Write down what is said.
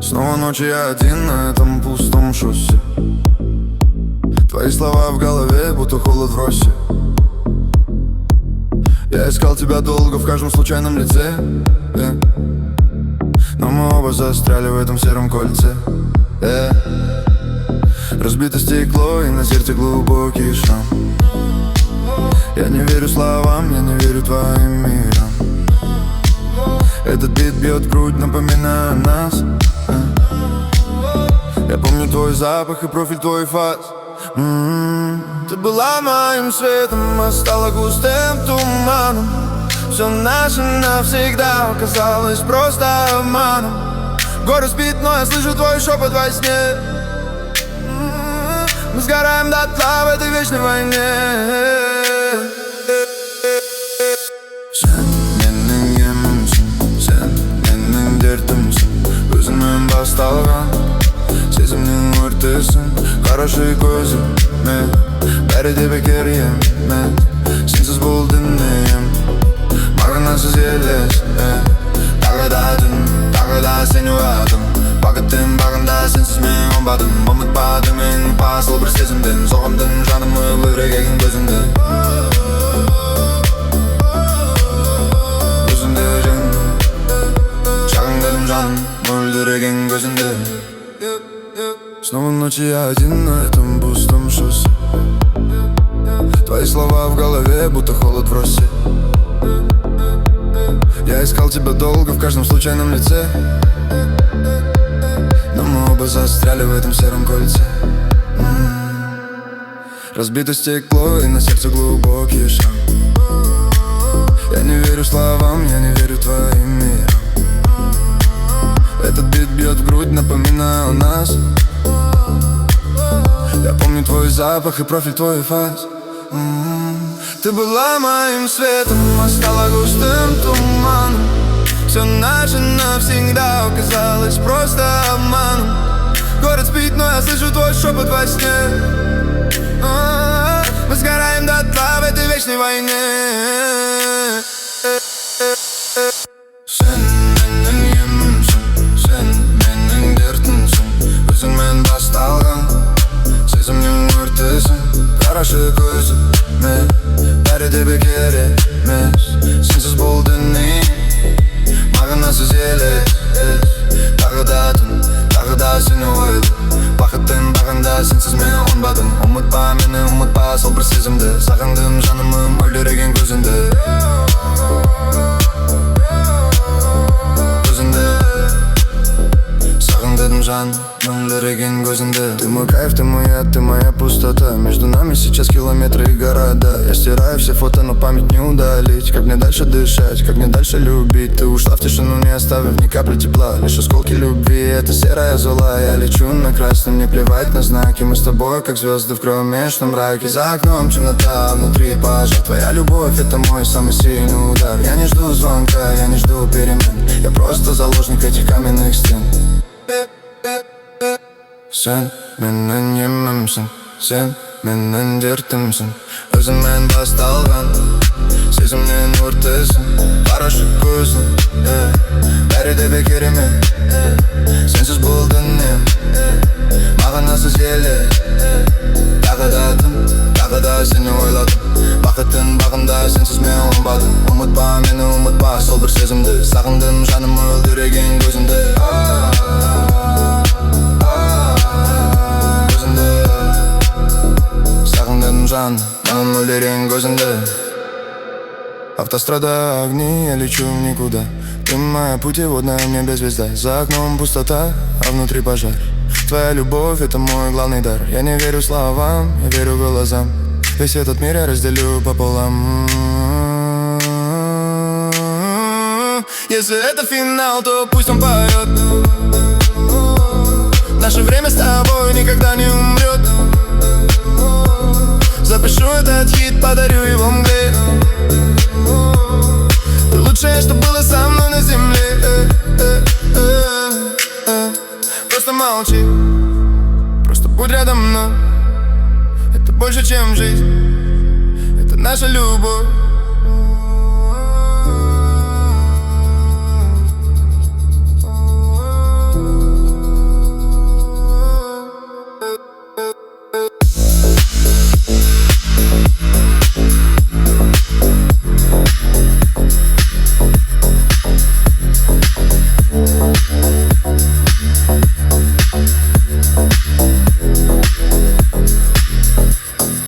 Снова ночь, я один на этом пустом шоссе. Твои слова в голове, будто холод в росе. Я искал тебя долго в каждом случайном лице, но мы оба застряли в этом сером кольце. Разбито стекло и на сердце глубокий шрам. Я не верю словам, я не верю твоим мирам. Этот бит бьет в грудь, напоминая нас. Я помню твой запах и профиль твой фас. Ты была моим светом, а стала густым туманом. Все наше навсегда оказалось просто обманом. Город спит, но я слышу твой шепот во сне. Мы сгораем дотла в этой вечной войне. Sen mening yemimsin, sen mening derdimsin. Өзіңмен басталған сезімнің өртесің. Қарашы көзіме, бәрі де бекер емес. Сенсіз бұл дүнием мағынасыз елес. Тағы да түн, тағы да сені ойладым. Бақыттың бағында сенсіз мен оңбадым. Ұмытпадым мен басыл бір сезімден. Соғымдың жаным мөлдіреген көзіңді. Өзіңді шағындадым жаным мөлдіреген көзіңді. Снова ночь, я один на этом пустом шоссе. Твои слова в голове, будто холод в росе. Я искал тебя долго в каждом случайном лице, но мы оба застряли в этом сером кольце. Разбито стекло и на сердце глубокий шрам. Я не верю словам, я не верю твоим мирам. Этот бит бьет в грудь, напоминая о нас. Я помню твой запах и профиль твой фас. Ты была моим светом, а стала густым туманом. Все наше навсегда оказалось просто обманом. Город спит, но я слышу твой шепот во сне. Мы сгораем дотла в этой вечной войне. Sen mening yemimsin, sen mening derdimsin. Өзіңмен басталған сезімнің өртесің. Қарашы көзіме, бәрі де бекер емес. Сенсіз бұл дүние мағынасыз елес. Тағы да түн, тағы да сені ойладым. Бақыттың бағында сенсіз мен оңбадым. Ұмытпа мені, ұмытпа сол бір сезімді. Сағындым жанымы мөлдіреген көзіңді. Сағындым жан, мөлдіреген көзіңді. Ты мой кайф, ты мой яд, ты моя пустота. Между нами сейчас километры и города. Я стираю все фото, но память не удалить. Как мне дальше дышать, как мне дальше любить? Ты ушла в тишину, не оставив ни капли тепла. Лишь осколки любви, это серая зола. Я лечу на красном, не плевать на знаки. Мы с тобой, как звезды в кромешном мраке. За окном темнота, внутри пожар. Твоя любовь, это мой самый сильный удар. Я не жду звонка, я не жду перемен. Я просто заложник этих каменных стен. Sen mening yemimsin, sen mening derdimsin. Өзіңмен басталған сезімнің өртесің. Қарашы көзің, бәрі де бекер емес. Сенсіз бұл дүнием мағынасыз елес. Тағы да түн, тағы да сені ойладым. Бақыттың бағында сенсіз мен оңбадым. Ұмытпа мені, ұмытпа сол бір сезімді. Сағындым жаным мөлдіреген көзіңді. Сағындым жан, мөлдіреген көзіңді. Автострада, огни, я лечу в никуда. Ты моя путеводная, в небе звезда. За окном пустота, а внутри пожар. Твоя любовь, это мой главный дар. Я не верю словам, я верю глазам. Весь этот мир я разделю пополам. Если это финал, то пусть он поет. Наше время с тобой никогда не умрет. Запишу этот хит, подарю его мгле. Ты лучшее, что было со мной на земле. Просто молчи, просто будь рядом мной. Это больше, чем жизнь, это наша любовь. Э.